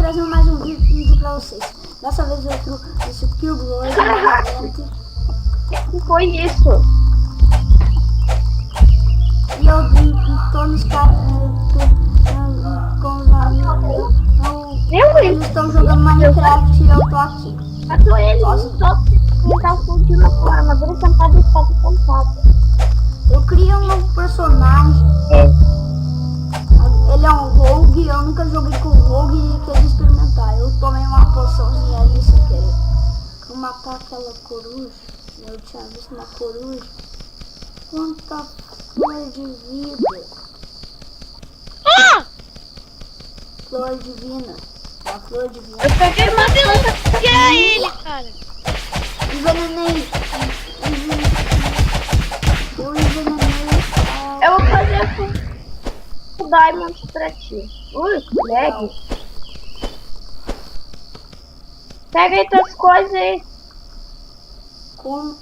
trazendo mais um vídeo pra vocês. Dessa vez eu trouxe esse Cube hoje. Que foi isso? E eu tô nos caras com os amigos. Eles estão jogando Minecraft e eu tô aqui. Matou ele, ele tá fundindo com a armadura sentada e espada pontada. Eu criei um novo personagem. Ele é um rogue, eu nunca joguei com rogue e queria experimentar. Eu tomei uma poçãozinha ali sem querer. Pra matar aquela coruja. Eu tinha visto uma coruja. Quanta flor de vida. Ah! Flor divina. A flor divina. Eu peguei uma coisa Que é ele, cara? Envenenei. Eu envenenei. Eu vou fazer o Diamond pra ti. Ui, que lag. Pega aí tuas coisas aí. Como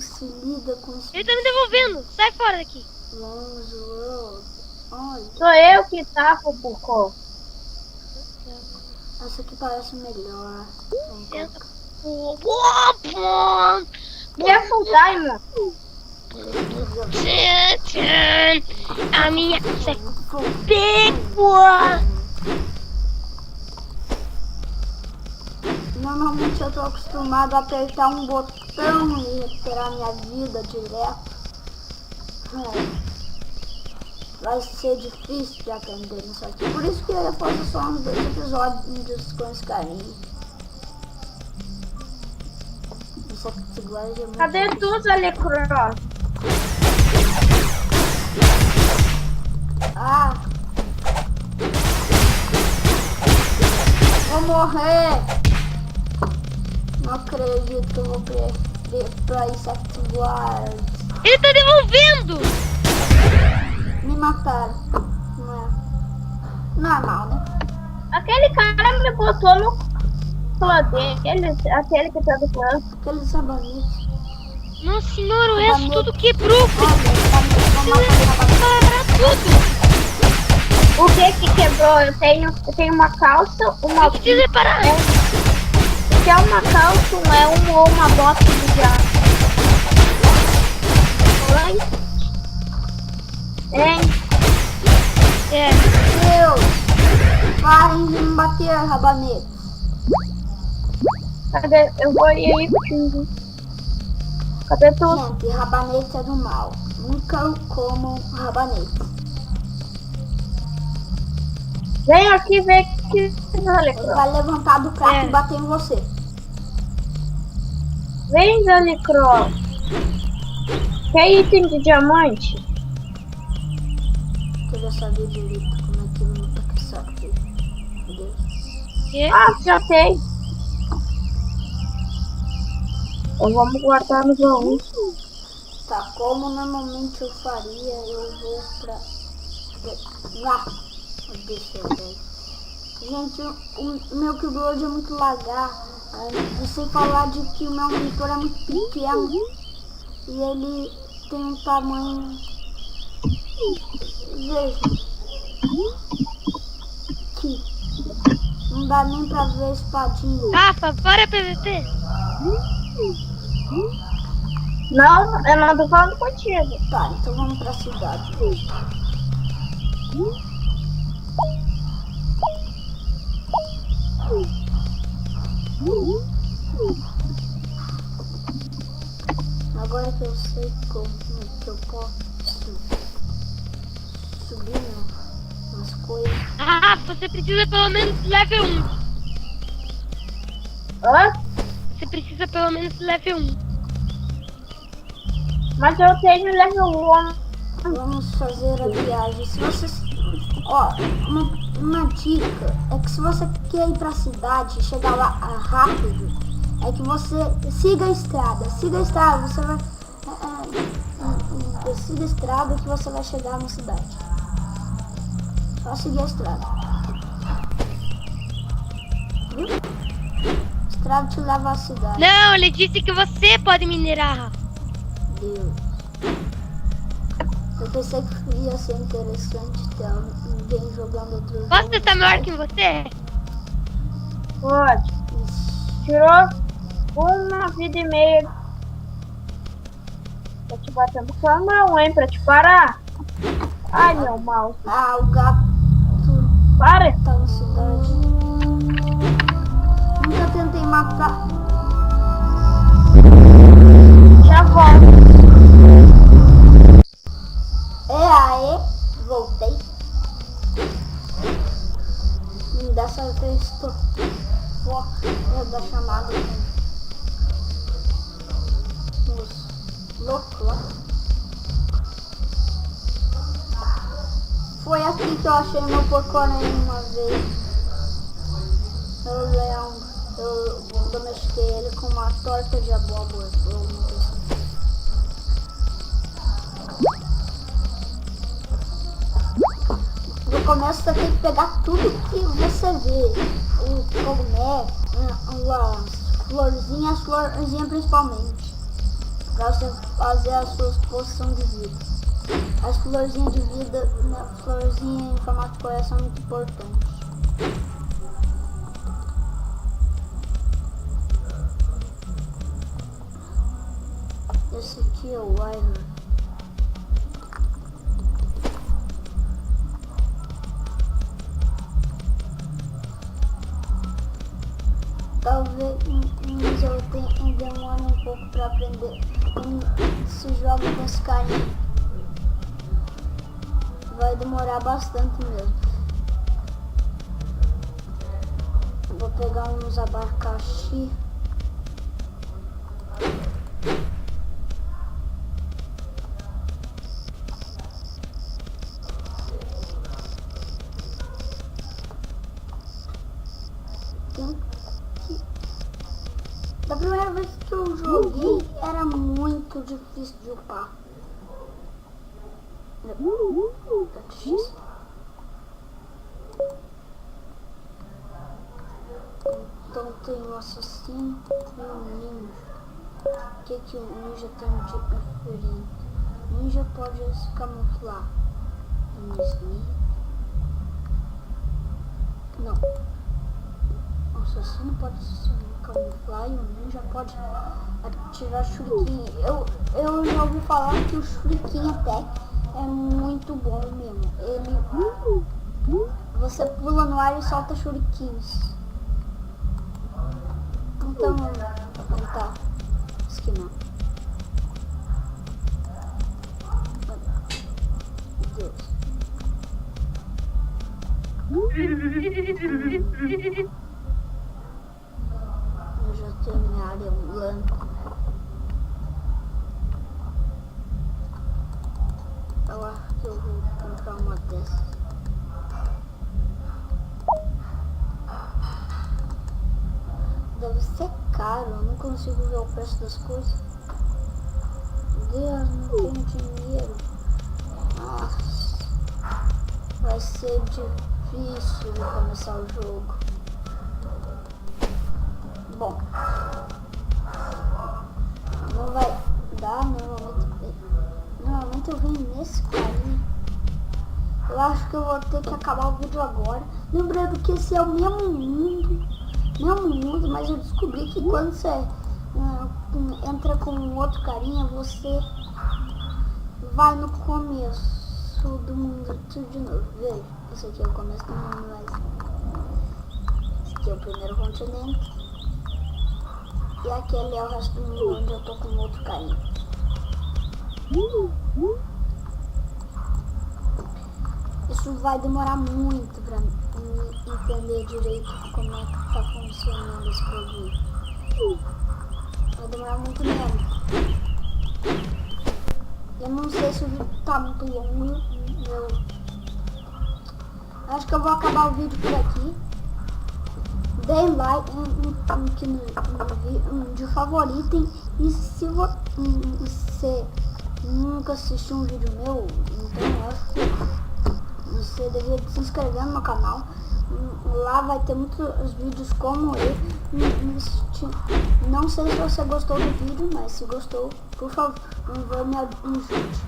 se lida com esse Ele tá me devolvendo. Sai fora daqui. longe world? Olha, Sou eu que tapo, Pucô. essa aqui parece melhor. Senta. E é full Diamond. A minha pegou. Normalmente eu tô acostumado a apertar um botão e recuperar minha vida direto. Vai ser difícil de aprender isso aqui. Por isso que eu faço só uns 2 episódios com esse carinha. Isso aqui é muito Cadê difícil. tu, Alecross? Ah! Vou morrer! Não acredito que eu vou perder pra Insect Wars. Ele tá devolvendo. Me mataram. Não é normal, né? Aquele cara me botou no clã dele. Aquele que tá do clã. Aquele sabonete. Nossa senhora, o resto tudo quebrou. Vamos matar Para tudo. O que quebrou? Eu tenho uma calça, uma... Tem que te reparar. Se é uma calça, ou uma bota de diabo. Oi? Hein? É. Deus! Parem de me bater, rabanetes. Cadê? Eu vou ir aí contigo. Cadê tu? Gente, rabanete é do mal. Nunca comam rabanete. Vem aqui, vem aqui. Ele vai levantar do prato e bater em você. Vem, Zalicross. Quer item de diamante? Queria saber direito como é que luta com isso aqui. Meu Deus. Que? Ah, já tem. Então vamos guardar no baú. Tá, como normalmente eu faria, eu vou pra... Deixa eu ver. Gente, o meu keyboard é muito lagar. Sem falar de que o meu monitor é muito pequeno. E ele tem um tamanho... Veja. Aqui. Não dá nem pra ver a espadinha. Rafa, para PVP. Não, eu não tô falando contigo. Tá, então vamos pra cidade. Agora que eu sei como que eu posso subir nas coisas. Ah, você precisa pelo menos level 1. Hã? Você precisa pelo menos level 1. Mas eu tenho level 1. Vamos fazer a viagem. Se vocês... Ó, uma dica é que se você quer ir pra cidade e chegar lá rápido, é que você siga a estrada. Siga a estrada, você vai... siga a estrada que você vai chegar na cidade. Só seguir a estrada. Viu? A estrada te leva à cidade. Não, ele disse que você pode minerar, Rafa. Deus. Eu pensei que ia ser interessante ter alguém jogando outro jogo. Posso testar meu arco em você? Pode. Ixi. Tirou uma vida e meia. Tô te batendo com a mão, hein? Pra te parar. Ai, meu mouse. Ah, o gato Para. tá na cidade. Nunca tentei matar. Já volto. Aê, voltei. Dessa vez tô fora da chamada com os loucos lá. Foi aqui que eu achei meu porco-aranha uma vez. Eu domestiquei ele com uma torta de abóbora. No começo você tem que pegar tudo que você vê. O cogumelo, as florzinhas principalmente. Pra você fazer as suas poções de vida. As florzinhas de vida, florzinha em formato de coração é muito importante. Esse aqui é o Wyvern. Talvez eu demore um pouco para aprender se joga com esse carinha. Vai demorar bastante mesmo. Vou pegar uns abacaxi. Da primeira vez que eu joguei, era muito difícil de upar. Tá difícil. Então tem um assassino e um ninja. O que o ninja tem de diferente? O ninja pode se camuflar. Um sneak. Não. O assassino pode se camuflar e o ninja pode atirar shuriken. Eu já ouvi falar que o shuriken até é muito bom mesmo. Você pula no ar e solta shurikens. Então, vou tentar esquivar. Deus. Eu já tenho minha área blanca. Eu acho que eu vou comprar uma dessas. Deve ser caro, eu não consigo ver o preço das coisas. Deus, não tenho dinheiro. Nossa, vai ser difícil de começar o jogo. Bom, não vai dar, normalmente eu venho nesse carinha. Eu acho que eu vou ter que acabar o vídeo agora. Lembrando que esse é o mesmo mundo, mas eu descobri que quando você entra com um outro carinha, você vai no começo do mundo tudo de novo. Veja, esse aqui é o começo do mundo, mas esse aqui é o primeiro continente. E aquele é o resto do mundo onde eu tô com outro carinha. Isso vai demorar muito pra entender direito como é que tá funcionando esse produto. Vai demorar muito mesmo. Eu não sei se o vídeo tá muito longo. Eu acho que eu vou acabar o vídeo por aqui. Dê like de favorito. E se você nunca assistiu um vídeo meu, então eu acho que você deveria se inscrever no meu canal. Lá vai ter muitos vídeos como esse. Não sei se você gostou do vídeo, mas se gostou, por favor, me ajude.